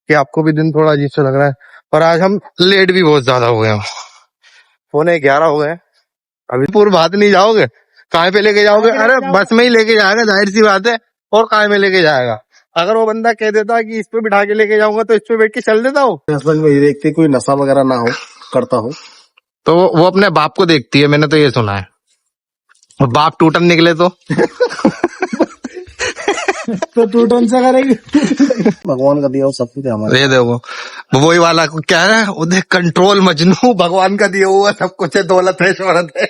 कि आपको भी दिन थोड़ा अजीब सा लग रहा है। और आज हम लेट भी बहुत ज्यादा हो गए हैं, 11:15 हो गए हैं। अभी पूर्व बात नहीं जाओगे? कहाँ पे लेके जाओगे? अरे बस में ही लेके जाएगा, जाहिर सी बात है। और कहाँ में लेके जाएगा? अगर वो बंदा कह देता कि इस पे बिठा के लेके जाऊंगा तो इस पे बैठ के चल देता हूँ। हस्बैंड में देखते कोई नशा वगैरह ना हो करता हो तो वो अपने बाप को देखती है, मैंने तो ये सुना है। और बाप टूटन निकले तो टूटन से करेगी। भगवान का दिया हो सब कुछ है हमारे। ये देखो वही वाला क्या है, उधर कंट्रोल मजनू, भगवान का दिया हुआ सब कुछ है, दौलत है, शोहरत है।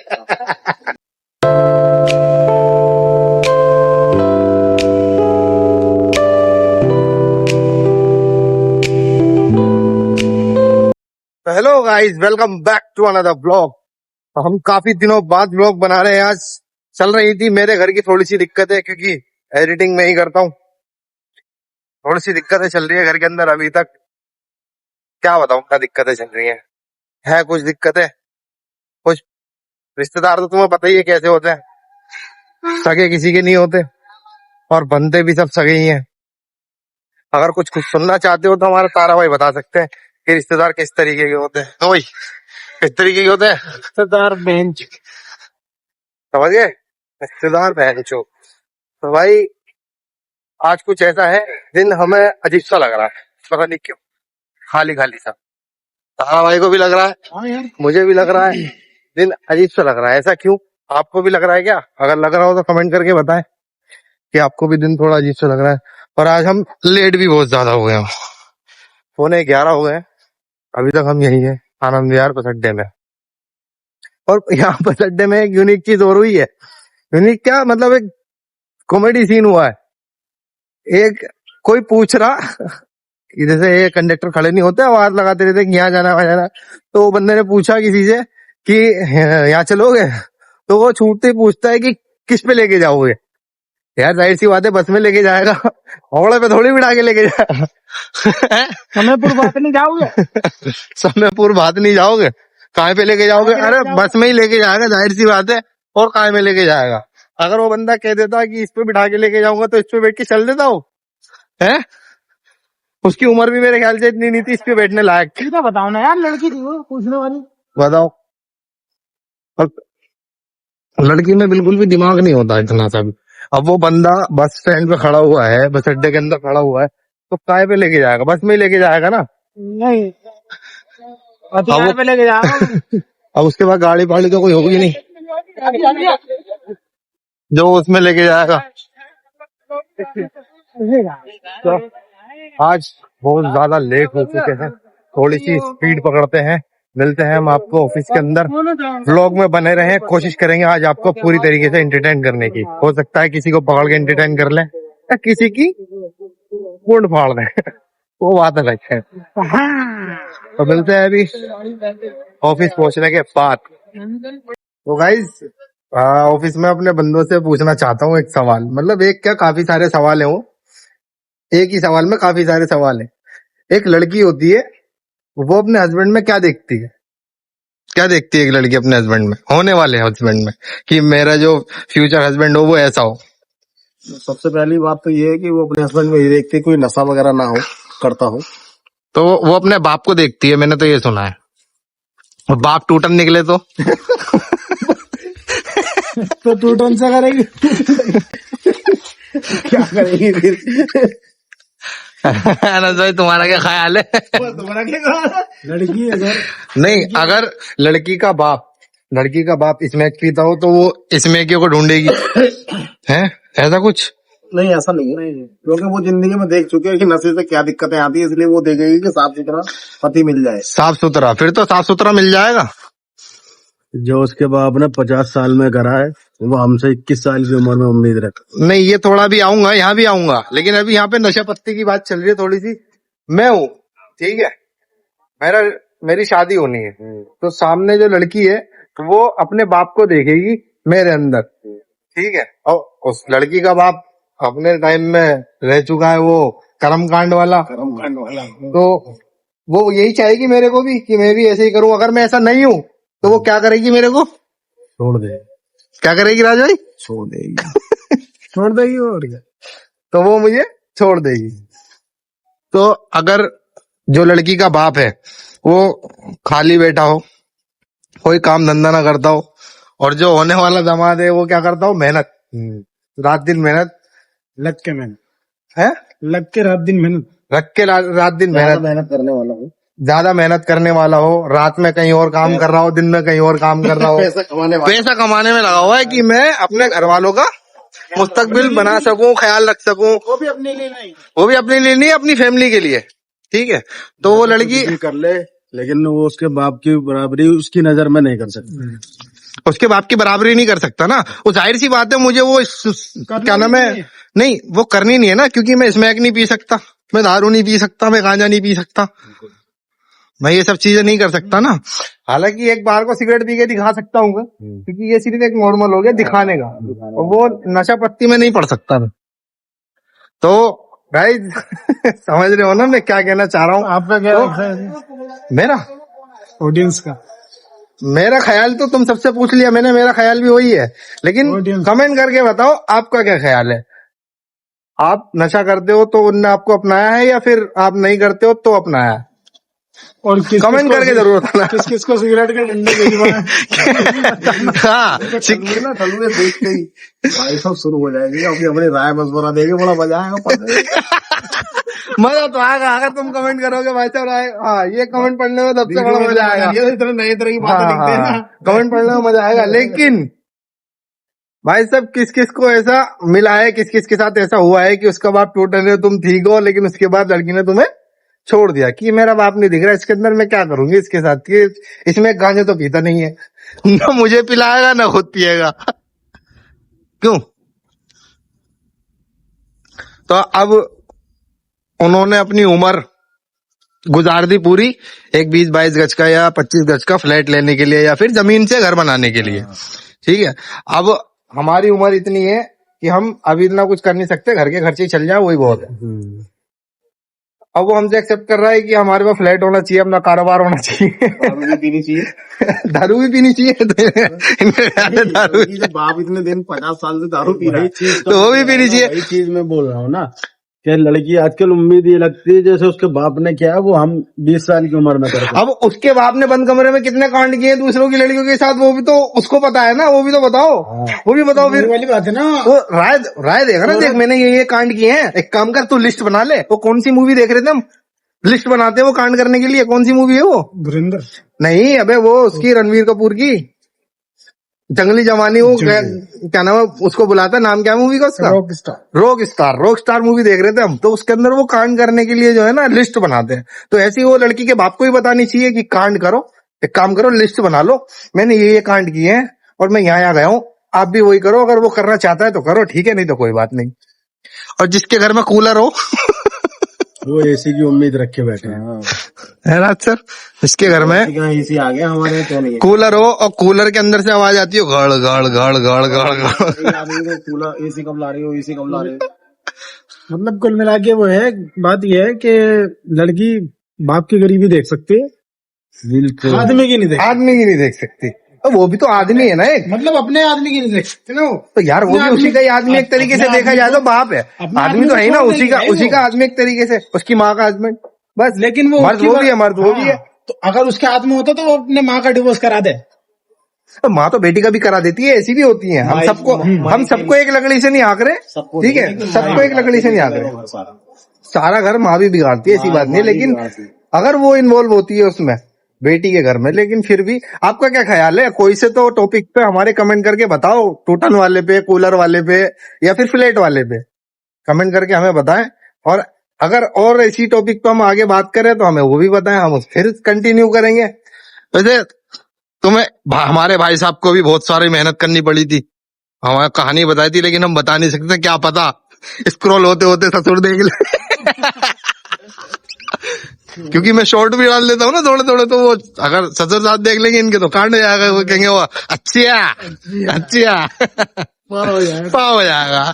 Hello guys, welcome back to another blog. हम काफी दिनों बाद ब्लॉग बना रहे हैं। आज चल रही थी मेरे घर की थोड़ी सी दिक्कत है, क्योंकि एडिटिंग में ही करता हूँ। थोड़ी सी दिक्कतें चल रही है घर के अंदर अभी तक। क्या बताऊं क्या दिक्कतें चल रही है कुछ दिक्कतें। कुछ रिश्तेदार तो तुम्हें पता ही है कैसे होते हैं, सगे किसी के नहीं होते और बनते भी सब सगे ही हैं। अगर कुछ सुनना चाहते हो तो हमारा तारा भाई बता सकते हैं कि रिश्तेदार किस तरीके के होते हैं। तो भाई किस तरीके के होते हैं? रिश्तेदार बेंच समझ गए, रिश्तेदार बहन चो। तो भाई आज कुछ ऐसा है, दिन हमें अजीब सा लग रहा है, पता नहीं क्यों, खाली खाली सा। तारा भाई को भी लग रहा है, हाँ यार मुझे भी लग रहा है, दिन अजीब सा लग रहा है। ऐसा क्यों? आपको भी लग रहा है क्या? अगर लग रहा हो तो कमेंट करके बताएं कि आपको भी दिन थोड़ा अजीब सा लग रहा है। और आज हम लेट भी बहुत ज्यादा हो गए हैं, 11:15 हो गए हैं। अभी तक हम यही है आनंद विहार बस अड्डे में। और यहाँ बस अड्डे में एक यूनिक चीज और हुई है। यूनिक क्या मतलब, एक कॉमेडी सीन हुआ है। एक कोई पूछ रहा कि जैसे ये कंडक्टर खड़े नहीं होते, आवाज लगाते रहते कि यहाँ जाना वहां जाना। तो वो बंदे ने पूछा किसी से कि यहाँ चलोगे? तो वो छूटते ही पूछता है कि किस पे लेके जाओगे? यार जाहिर सी बात है, बस में लेके जाएगा, घोड़े पे थोड़ी बिठा के लेके जाएगा। समयपुर बात नहीं जाओगे? समयपुर बात नहीं जाओगे? कहाँ पे लेके जाओगे? अरे बस में ही लेके जाएगा, जाहिर सी बात है। और कहाँ में लेके जाएगा? अगर वो बंदा कह देता कि इस पे बिठा के लेके जाऊंगा तो इस पे बैठ के चल देता हूँ। है उसकी उम्र भी मेरे ख्याल से इतनी नहीं थी इस पे बैठने लायक। सीधा बताओ ना यार, लड़की थी वो पूछने वाली। बताओ। और लड़की में बिल्कुल भी दिमाग नहीं होता इतना सा भी। अब वो बंदा बस स्टैंड पे खड़ा हुआ है, बस अड्डे के अंदर खड़ा हुआ है, तो काय पे लेके जाएगा? बस में ही लेके जाएगा ना। नहीं हथियार पे लेके जाओ। अब उसके बाद गाड़ी पाड़ी तो कोई होगी नहीं जो उसमें लेके जाएगा। तो आज बहुत ज्यादा लेट हो चुके हैं, थोड़ी सी स्पीड पकड़ते हैं। मिलते हैं हम आपको ऑफिस के अंदर। व्लॉग में बने रहें, कोशिश करेंगे आज आपको पूरी तरीके से एंटरटेन करने की। हो सकता है किसी को पकड़ के एंटरटेन कर लें या किसी की मुंड फाड़ दें, वो बात अलग है। तो मिलते हैं अभी ऑफिस पहुंचने के बाद। तो गाइस ऑफिस में अपने बंदों से पूछना चाहता हूँ एक सवाल, मतलब एक क्या काफी सारे सवाल है, वो एक ही सवाल में काफी सारे सवाल है। एक लड़की होती है, वो अपने हस्बैंड में क्या देखती है? क्या देखती है एक लड़की अपने हस्बैंड में, होने वाले हस्बैंड में, कि मेरा जो फ्यूचर हस्बैंड हो वो ऐसा हो? सबसे पहली बात तो ये है कि वो अपने हस्बैंड में ये देखते कोई नशा वगैरह ना हो करता हो। तो वो अपने बाप को देखती है, मैंने तो ये सुना है। और बाप टूटन निकले तो टूटन से करेगी। क्या करेगी फिर? अनस भाई तुम्हारा क्या ख्याल है? लड़की है सर। नहीं, अगर लड़की का बाप स्मैक पीता हो तो वो स्मैकियों को ढूंढेगी है, ऐसा कुछ? नहीं ऐसा नहीं है, क्योंकि वो जिंदगी में देख चुके हैं कि नशे से क्या दिक्कतें आती है, इसलिए वो देखेगी कि साफ सुथरा पति मिल जाए। साफ सुथरा? फिर तो साफ सुथरा मिल जाएगा। जो उसके बाप ने 50 साल में करा है, वो हमसे 21 साल की उम्र में उम्मीद रखता। नहीं, ये थोड़ा भी आऊंगा, यहाँ भी आऊंगा, लेकिन अभी यहाँ पे नशा पत्ती की बात चल रही है थोड़ी सी। मैं हूँ, ठीक है, मेरी शादी होनी है, तो सामने जो लड़की है वो अपने बाप को देखेगी मेरे अंदर, ठीक है। और उस लड़की का बाप अपने टाइम में रह चुका है वो कर्मकांड वाला, तो वो यही चाहेगी मेरे को भी कि मैं भी ऐसे ही करूं। अगर मैं ऐसा नहीं हूं तो वो क्या करेगी? मेरे को छोड़ दे। क्या करेगी राज भाई? छोड़ देगी। छोड़ देगी और क्या। तो वो मुझे छोड़ देगी। तो अगर जो लड़की का बाप है वो खाली बैठा हो, कोई काम धंधा ना करता हो, और जो होने वाला दामाद है वो क्या करता हो, मेहनत, रात दिन मेहनत, लग के मेहनत, है लग के रात दिन मेहनत, रख के रात दिन मेहनत, मेहनत करने वाला हूँ, ज्यादा मेहनत करने वाला हो, रात में कहीं और काम कर रहा हो, दिन में कहीं और काम कर रहा हो, पैसा कमाने में लगा हुआ है कि मैं अपने घर वालों का मुस्तकबिल बना सकूं, ख्याल रख सकूं, वो भी अपने लिए नहीं, वो भी अपने लिए नहीं, अपनी फैमिली के लिए। ठीक है, तो वो लड़की कर ले, लेकिन वो उसके बाप की बराबरी उसकी नजर में नहीं कर सकती। उसके बाप की बराबरी नहीं कर सकता ना, वो जाहिर सी बात है, मुझे वो क्या नाम है, नहीं वो करनी नहीं है ना, क्योंकि मैं स्मैक नहीं पी सकता, मैं दारू नहीं पी सकता, मैं गांजा नहीं पी सकता, मैं ये सब चीजें नहीं कर सकता ना। हालांकि एक बार को सिगरेट पी के दिखा सकता हूँ, क्योंकि ये सिर्फ एक नॉर्मल हो गया दिखाने का, और वो नशा पत्ती में नहीं पड़ सकता मैं। तो गाइस समझ रहे हो ना मैं क्या कहना चाह रहा हूँ। आपका क्या तो, मेरा ऑडियंस का, मेरा ख्याल तो तुम सबसे पूछ लिया मैंने, मेरा ख्याल भी वही है, लेकिन कमेंट करके बताओ आपका क्या ख्याल है। आप नशा करते हो तो उनने आपको अपनाया है, या फिर आप नहीं करते हो तो अपनाया है? और कमेंट करके जरूर बताना। किस किस को सिगरेट के डंडे हाँ थलू देखते ही भाई सब शुरू हो जाएंगे, अभी अपनी राय मशवरा देंगे, बड़ा मजा आएगा। मजा तो आएगा अगर तुम कमेंट करोगे भाई साहब। हाँ, ये कमेंट पढ़ने में सबसे बड़ा मजा आएगा, ये इतने नए तरह की बातें लिखते हैं ना, कमेंट पढ़ने में मजा आएगा। लेकिन भाई साहब किस किस को ऐसा मिला है, किस किस के साथ ऐसा हुआ है कि उसका बाप टोटल है, तुम ठीक हो, लेकिन उसके बाद लड़की ने तुम्हें छोड़ दिया कि मेरा बाप नहीं दिख रहा, इसके अंदर मैं क्या करूंगी इसके साथ, कि इसमें गांजे तो पीता नहीं है, ना मुझे पिलाएगा ना खुद पिएगा। क्यों? तो अब उन्होंने अपनी उम्र गुजार दी पूरी एक 20-22 गज का या 25 गज का फ्लैट लेने के लिए, या फिर जमीन से घर बनाने के लिए। ठीक है, अब हमारी उम्र इतनी है कि हम अभी इतना कुछ कर नहीं सकते, घर के खर्चे ही चल जाए वही बहुत है। अब वो हमसे एक्सेप्ट कर रहा है कि हमारे पास फ्लैट होना चाहिए, अपना कारोबार होना चाहिए, दारू भी पीनी चाहिए, दारू भी पीनी चाहिए। दारू बाप इतने दिन 50 साल से दारू पी रहा है, तो वो भी पीनी चाहिए। वही चीज मैं बोल रहा हूँ ना, कि लड़की आजकल उम्मीद ये लगती है जैसे उसके बाप ने किया वो हम 20 साल की उम्र में करते। अब उसके बाप ने बंद कमरे में कितने कांड किए दूसरों की लड़कियों के साथ, वो भी तो उसको पता है ना, वो भी तो बताओ। वो भी बताओ फिर, वाली बात है ना, वो राय देगा ना, देख मैंने ये कांड किए हैं, एक काम कर तू लिस्ट बना ले। वो कौन सी मूवी देख रहे थे हम, लिस्ट बनाते हैं वो कांड करने के लिए, कौन सी मूवी है वो? धुरंधर नहीं, अबे वो उसकी रणवीर कपूर की जंगली जवानी, वो क्या नाम है उसको बुलाता, नाम क्या मूवी का उसका? रॉक स्टार मूवी देख रहे थे हम, तो उसके अंदर वो कांड करने के लिए जो है ना लिस्ट बनाते हैं। तो ऐसी वो लड़की के बाप को ही बतानी चाहिए कि कांड करो, एक काम करो लिस्ट बना लो, मैंने ये कांड किए हैं और मैं यहाँ गया हूँ, आप भी वही करो, अगर वो करना चाहता है तो करो, ठीक है, नहीं तो कोई बात नहीं। और जिसके घर में कूलर हो वो एसी की उम्मीद रखे बैठे हैं, है ना सर, इसके घर में एसी आ गया, हमारे तो नहीं कूलर हो और कूलर के अंदर से आवाज आती हो गड़ गड़ गड़ गड़ गड़ गड़। कूलर एसी कब ला रही हो, एसी कब ला रही हो। मतलब कुल मिला के वो है, बात ये है कि लड़की बाप की गरीबी देख सकती है, बिल्कुल आदमी की नहीं देख सकती। अब वो भी तो आदमी है ना एक, मतलब अपने आदमी की नहीं देख सकते ना। तो यार वो भी उसी का ही आदमी, एक तरीके से देखा जाए तो बाप है, आदमी तो है ना, उसी का आदमी एक तरीके से, उसकी माँ का हस्बैंड बस। लेकिन वो मर्द वो भी है, मर्द वो भी है। तो अगर उसके हाथ में होता तो वो अपने माँ का डिवोर्स करा दे, तो माँ तो बेटी का भी करा देती है, ऐसी भी होती है। हम सबको एक लकड़ी से नहीं हाँक रहे, ठीक है, सबको एक लकड़ी से नहीं हाँक रहे, सारा घर माँ भी बिगाड़ती है, ऐसी बात नहीं है। लेकिन अगर वो इन्वॉल्व होती है उसमें बेटी के घर में, लेकिन फिर भी आपका क्या ख्याल है? कोई से तो टॉपिक पे हमारे कमेंट करके बताओ, टोटन वाले पे, कूलर वाले पे, या फिर फ्लैट वाले पे, कमेंट करके हमें बताएं। और अगर और इसी टॉपिक पे हम आगे बात करें तो हमें वो भी बताएं, हम फिर कंटिन्यू करेंगे। वैसे तुम्हें हमारे भाई साहब को भी बहुत सारी मेहनत करनी पड़ी थी, हमारी कहानी बताई थी, लेकिन हम बता नहीं सकते, क्या पता स्क्रॉल होते होते ससुर देख ले। क्योंकि मैं शॉर्ट भी डाल देता हूँ ना थोड़े थोड़े, तो वो अगर ससुर साथ देख लेंगे इनके तो कांड हो जाएगा, वो कहेंगे वो अच्छा पाव हो जाएगा।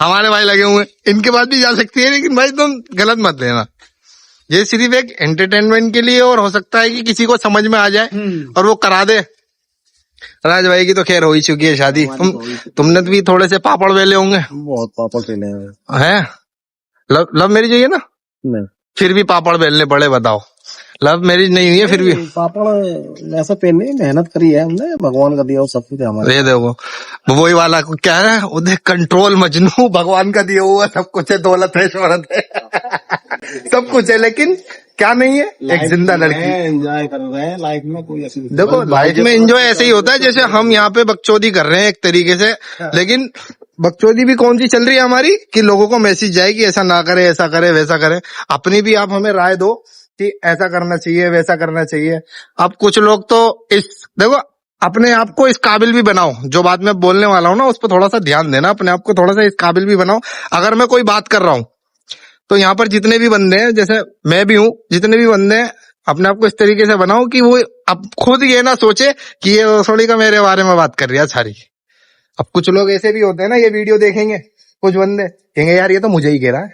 हमारे भाई लगे हुए, इनके बाद भी जा सकती है, लेकिन भाई तुम गलत मत लेना, ये सिर्फ एक एंटरटेनमेंट के लिए, और हो सकता है कि किसी को समझ में आ जाए और वो करा दे। राज भाई की तो खैर हो ही चुकी है शादी, तुमने भी थोड़े से पापड़ वेले होंगे, बहुत पापड़ पेले हैं? लव मैरिज हुई है ना? नहीं, फिर भी पापड़ बेलने पड़े, बताओ। लव मैरिज नहीं हुई है फिर भी। पापड़ ऐसा पेन मेहनत करी है हमने, भगवान का दिया वो सब कुछ है हमारे। ये देखो वही वाला क्या है, उधर कंट्रोल मजनू, भगवान का दिया हुआ सब कुछ है, दौलत है, शोहरत है, सब कुछ है, लेकिन क्या नहीं है, एक जिंदा लड़की। एंजॉय कर रहे हैं लाइफ में, कोई ऐसी देखो लाइफ में एंजॉय ऐसे ही होता है जैसे हम यहाँ पे बकचोदी कर रहे हैं एक तरीके से, लेकिन बकचोदी भी कौन सी चल रही है हमारी कि लोगों को मैसेज जाए कि ऐसा ना करे, ऐसा करे, वैसा करे। अपनी भी आप हमें राय दो कि ऐसा करना चाहिए, वैसा करना चाहिए। अब कुछ लोग तो इस देखो अपने आप को इस काबिल भी बनाओ, जो बात मैं बोलने वाला हूँ ना उस पर थोड़ा सा ध्यान देना, अपने आप को थोड़ा सा इस काबिल भी बनाओ। अगर मैं कोई बात कर रहा हूँ तो यहाँ पर जितने भी बंदे हैं, जैसे मैं भी हूँ, जितने भी बंदे हैं, अपने आप को इस तरीके से बनाओ कि वो अब खुद ये ना सोचे कि ये रसोड़ी का मेरे बारे में बात कर रही है सारी। अब कुछ लोग ऐसे भी होते हैं ना, ये वीडियो देखेंगे कुछ बंदे कहेंगे यार ये तो मुझे ही कह रहा है,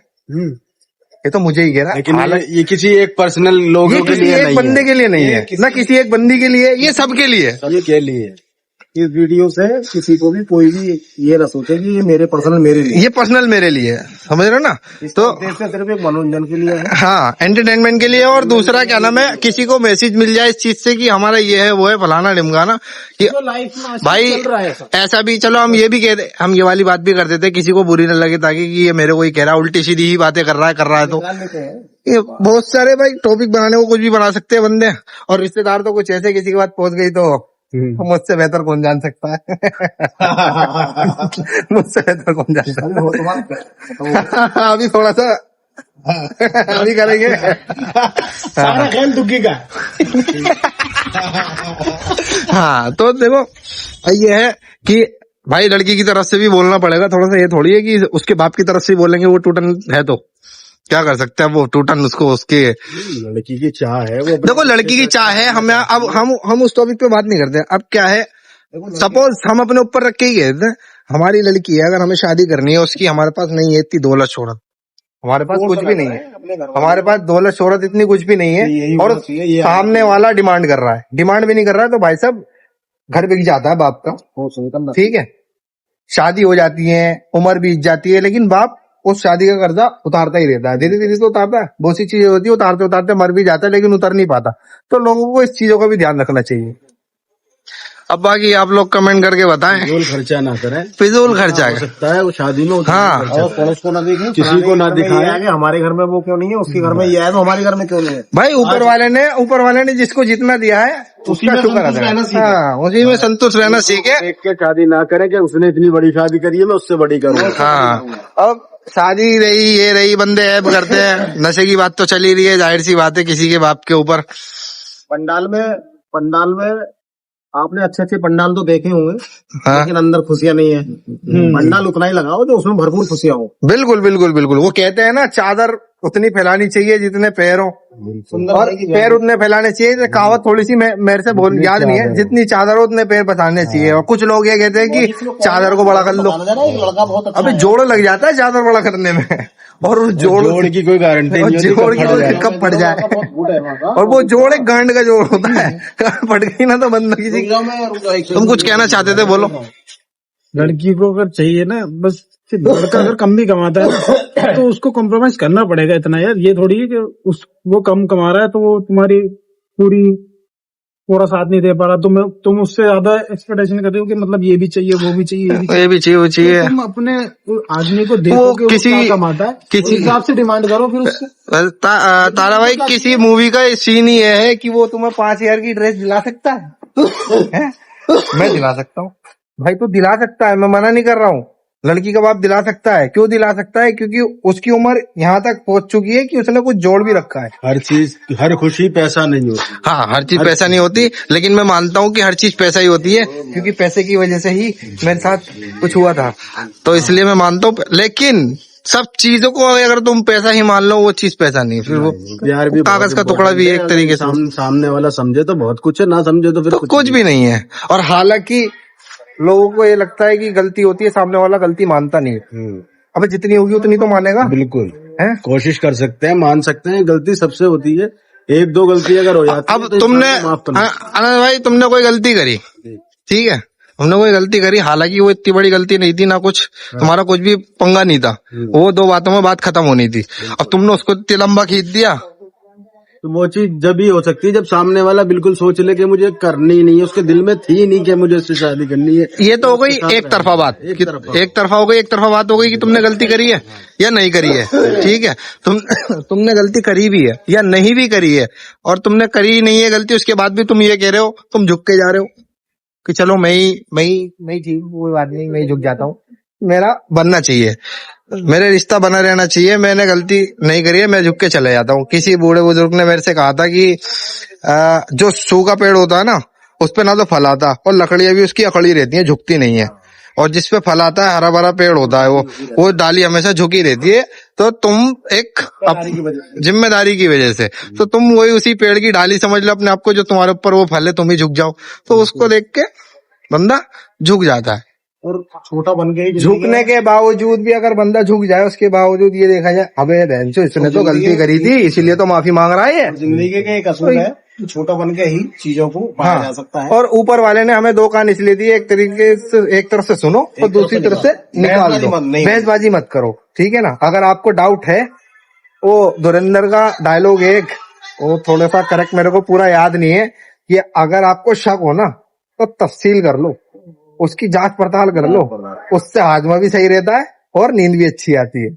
ये तो मुझे ही कह रहा है। लेकिन ये किसी एक पर्सनल लोगों के लिए एक बंदे के लिए नहीं है ना, किसी एक बंदी के लिए, ये सबके लिए, सबके लिए। इस वीडियो से किसी को भी कोई भी ये ना सोचे कि ये मेरे पर्सनल मेरे लिए, ये पर्सनल मेरे लिए है, समझ रहे हो ना। तो सिर्फ एक मनोरंजन के लिए है, हाँ एंटरटेनमेंट के लिए। और दूसरा क्या नाम है, किसी को मैसेज मिल जाए इस चीज से कि हमारा ये है वो है फलाना ढिमकाना, कि लाइफ में भाई ऐसा भी, चलो हम ये भी कहते, हम ये वाली बात भी कर देते किसी को बुरी न लगे, ताकि कि ये मेरे को ही कह रहा है, उल्टी सीधी ही बातें कर रहा है तो ये बहुत सारे भाई टॉपिक बनाने को कुछ भी बना सकते हैं बंदे। और रिश्तेदार तो कुछ ऐसे किसी की बात पहुंच गई तो मुझसे बेहतर कौन जान सकता है। मुझसे बेहतर कौन जान सकता है। अभी थोड़ा सा अभी करेंगे सारा खेल दुखी का। हाँ तो देखो ये है कि भाई लड़की की तरफ से भी बोलना पड़ेगा थोड़ा सा, ये थोड़ी है कि उसके बाप की तरफ से बोलेंगे वो टूटन है तो क्या कर सकते हैं, वो टूटन उसको उसके लड़की की चाह है वो। देखो लड़की की चाह है, हम अब हम उस टॉपिक पे बात नहीं करते। अब क्या है, सपोज हम अपने ऊपर रख के ही कहते हैं हमारी लड़की है, अगर हमें शादी करनी है उसकी, हमारे पास नहीं है इतनी दौलत शोहरत, हमारे पास कुछ भी नहीं है, हमारे पास दौलत शोहरत इतनी कुछ भी नहीं है, और सामने वाला डिमांड कर रहा है, डिमांड भी नहीं कर रहा है तो भाई साहब घर बिक जाता है बाप का, ठीक है। शादी हो जाती है, उम्र बीत जाती है, लेकिन बाप उस शादी का कर्जा उतारता ही रहता है, धीरे धीरे तो उतारता है, बहुत सी चीजें होती है उतारते उतारते मर भी जाता है, लेकिन उतर नहीं पाता। तो लोगों को इस चीजों का भी ध्यान रखना चाहिए। अब बाकी आप लोग कमेंट करके बताएं, फिजूल खर्चा ना करें, फिजूल खर्चा हो सकता है वो शादी में हाँ पड़ोस को ना देखें, किसी को ना दिखाएं, हमारे घर में वो क्यों नहीं है, उसके घर में ये है तो हमारे घर में क्यों नहीं है। भाई ऊपर वाले ने जिसको जितना दिया है उसका शुक्र अदा करें, हाँ उसी में संतुष्ट रहना सीखे। देख के शादी ना करें कि उसने इतनी बड़ी शादी करी है मैं उससे बड़ी करूँ। हाँ अब शादी रही ये रही, बंदे ऐब करते हैं, नशे की बात तो चली रही है, जाहिर सी बात है किसी के बाप के ऊपर। पंडाल में आपने अच्छे अच्छे पंडाल तो देखे होंगे, हाँ? लेकिन अंदर खुशियां नहीं है। पंडाल उतना ही लगाओ जो उसमें भरपूर खुशियां हो। बिल्कुल बिल्कुल बिल्कुल, वो कहते हैं ना चादर उतनी फैलानी चाहिए जितने पैर हो, और पैर उतने फैलाने चाहिए। कहावत थोड़ी सी मेरे से बोल याद नहीं है, जितनी चादर हो उतने पैर पसारने चाहिए। और कुछ लोग ये कहते हैं कि चादर को बड़ा कर लो, अबे जोड़ लग जाता है चादर बड़ा करने में, और उस जोड़ की कोई गारंटी नहीं, जोड़ की कब फट जाए, और वो जोड़ एक गांड का जोड़ होता है, फट गई ना तो बंदा किसी। तुम कुछ कहना चाहते थे, बोलो। लड़की को अगर चाहिए ना, बस लड़का अगर कम भी कमाता है तो उसको कॉम्प्रोमाइज करना पड़ेगा इतना यार। ये थोड़ी है कि वो कम कमा रहा है तो वो तुम्हारी पूरा साथ नहीं दे पा रहा, तुम उससे ज्यादा एक्सपेक्टेशन करते हो कि मतलब ये भी चाहिए वो भी चाहिए ये भी चाहिए वो चाहिए। तुम अपने आदमी को देखो कि किसी वो कमाता है, किसी हिसाब से डिमांड करो फिर उससे। तारा भाई किसी मूवी का सीन ही है कि वो तुम्हें 5,000 की ड्रेस दिला सकता है? मैं दिला सकता हूँ भाई, तो दिला सकता है, मैं मना नहीं कर रहा हूँ। लड़की का बाप दिला सकता है, क्यों दिला सकता है? क्योंकि उसकी उम्र यहाँ तक पहुंच चुकी है कि उसने कुछ जोड़ भी रखा है। हर चीज, हर खुशी पैसा नहीं होती। हाँ हर चीज पैसा नहीं होती, लेकिन मैं मानता हूँ कि हर चीज पैसा ही होती है, क्योंकि पैसे की वजह से ही मेरे साथ कुछ हुआ था, तो इसलिए मैं मानता हूँ। लेकिन सब चीजों को अगर तुम पैसा ही मान लो, वो चीज पैसा नहीं, फिर वो प्यार भी कागज का टुकड़ा भी एक तरीके से। सामने वाला समझे तो बहुत कुछ है, ना समझे तो फिर कुछ भी नहीं है। और हालांकि लोगों को ये लगता है कि गलती होती है, सामने वाला गलती मानता नहीं है। अबे जितनी होगी उतनी तो मानेगा। बिल्कुल है, कोशिश कर सकते हैं, मान सकते हैं, गलती सबसे होती है, एक दो गलती अगर हो जाती है। अब तुमने आनंद भाई तुमने कोई गलती करी, ठीक है, हमने कोई गलती करी, हालांकि वो इतनी बड़ी गलती नहीं थी ना, कुछ तुम्हारा कुछ भी पंगा नहीं था, वो 2 बातों में बात खत्म होनी थी। अब तुमने उसको इतनी लंबा खींच दिया। तो वो चीज जब ही हो सकती है जब सामने वाला बिल्कुल सोच ले कि मुझे करनी नहीं है, उसके दिल में थी नहीं कि मुझे उससे शादी करनी है। ये तो हो गई एक तरफा बात, एक तरफा हो गई, एक तरफा बात हो गई कि तुमने गलती करी है या नहीं करी है। ठीक है, तुमने गलती करी भी है या नहीं भी करी है, और तुमने करी नहीं है गलती, उसके बाद भी तुम ये कह रहे हो, तुम झुक के जा रहे हो कि चलो मैं ही ठीक, कोई बात नहीं, मैं ही झुक जाता हूँ, मेरा बनना चाहिए, मेरे रिश्ता बना रहना चाहिए, मैंने गलती नहीं करी है, मैं झुक के चले जाता हूँ। किसी बूढ़े बुजुर्ग ने मेरे से कहा था कि जो सूखा पेड़ होता है ना, उस पे ना तो फल आता, और लकड़ियां भी उसकी अकड़ी रहती हैं, झुकती नहीं है, और जिस पे फल आता है हरा भरा पेड़ होता है, वो डाली हमेशा झुकी रहती है। तो तुम एक जिम्मेदारी की वजह से, तो तुम वही उसी पेड़ की डाली समझ लो अपने आप को, जो तुम्हारे ऊपर वो फल है, तुम ही झुक जाओ। तो उसको देख के बंदा झुक जाता है। और छोटा बन के ही झुकने के बावजूद भी अगर बंदा झुक जाए, उसके बावजूद ये देखा जाए, अबे बहनचोद इसने तो गलती करी थी, इसीलिए तो माफी मांग रहा है। जिंदगी का एक असूल है, छोटा बन के ही चीजों को पाया जा सकता है। और ऊपर वाले ने हमें 2 कान इसलिए दिए, एक तरीके से, एक तरफ से सुनो और दूसरी तरफ से निकाल दो, बहसबाजी मत करो, ठीक है ना। अगर आपको डाउट है, वो धुरंधर का डायलॉग एक, वो थोड़ा सा करेक्ट मेरे को पूरा याद नहीं है, कि अगर आपको शक हो ना तो तफसील कर लो, उसकी जांच पड़ताल कर लो, उससे हाजमा भी सही रहता है और नींद भी अच्छी आती है,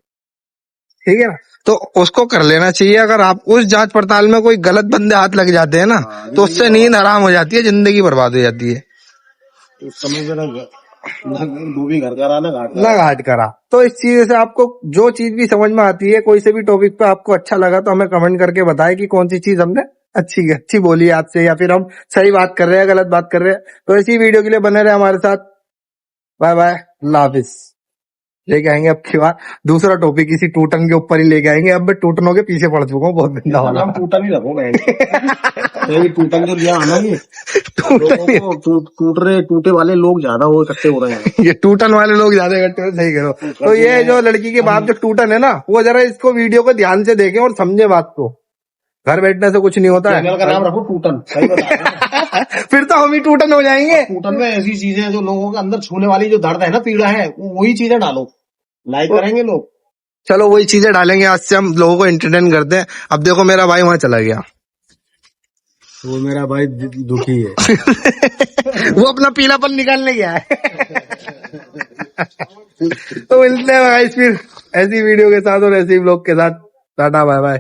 ठीक है ना। तो उसको कर लेना चाहिए। अगर आप उस जांच पड़ताल में कोई गलत बंदे हाथ लग जाते हैं ना, तो उससे नींद हराम हो जाती है, जिंदगी बर्बाद हो जाती है। उस समय पे ना घर करा ना घाट करा। तो इस चीज से आपको जो चीज भी समझ में आती है, कोई से भी टॉपिक पे आपको अच्छा लगा तो हमें कमेंट करके बताएं कि कौन सी चीज हमने अच्छी बोली है आपसे, या फिर हम सही बात कर रहे हैं, गलत बात कर रहे हैं। तो इसी वीडियो के लिए बने रहे हमारे साथ। बाय बाय, अल्लाह हाफिज। लेके आएंगे अब की बार दूसरा टॉपिक, इसी टूटन के ऊपर ही लेके आएंगे। अब मैं टूटनों के पीछे पड़ चुका हूँ, बहुत गंदा वाला। टूटन ही रखो मैं टूटन जो लिया आना, ये टूटे वाले लोग ज्यादा वो इकट्ठे हो रहे हैं। ये टूटन वाले लोग ज्यादा इकट्ठे हो, सही करो। तो ये जो लड़की के बाप जो टूटन है ना, वो जरा इसको वीडियो को ध्यान से देखें और समझे बात को। घर बैठने से कुछ नहीं होता है। चैनल का नाम रखो टूटन, सही बता। फिर तो हम ही टूटन हो जाएंगे। टूटन में ऐसी चीजें जो लोगों के अंदर छूने वाली जो दर्द है ना, पीड़ा है, वही चीजें डालो, लाइक करेंगे लोग। चलो वही चीजें डालेंगे, आज से हम लोगों को एंटरटेन करते हैं। अब देखो मेरा भाई वहां चला गया, वो मेरा भाई दुखी है। वो अपना पीलापन निकालने गया है। तो मिलते हैं गाइस फिर ऐसी वीडियो के साथ और ऐसी ब्लॉग के साथ। Tata bye bye.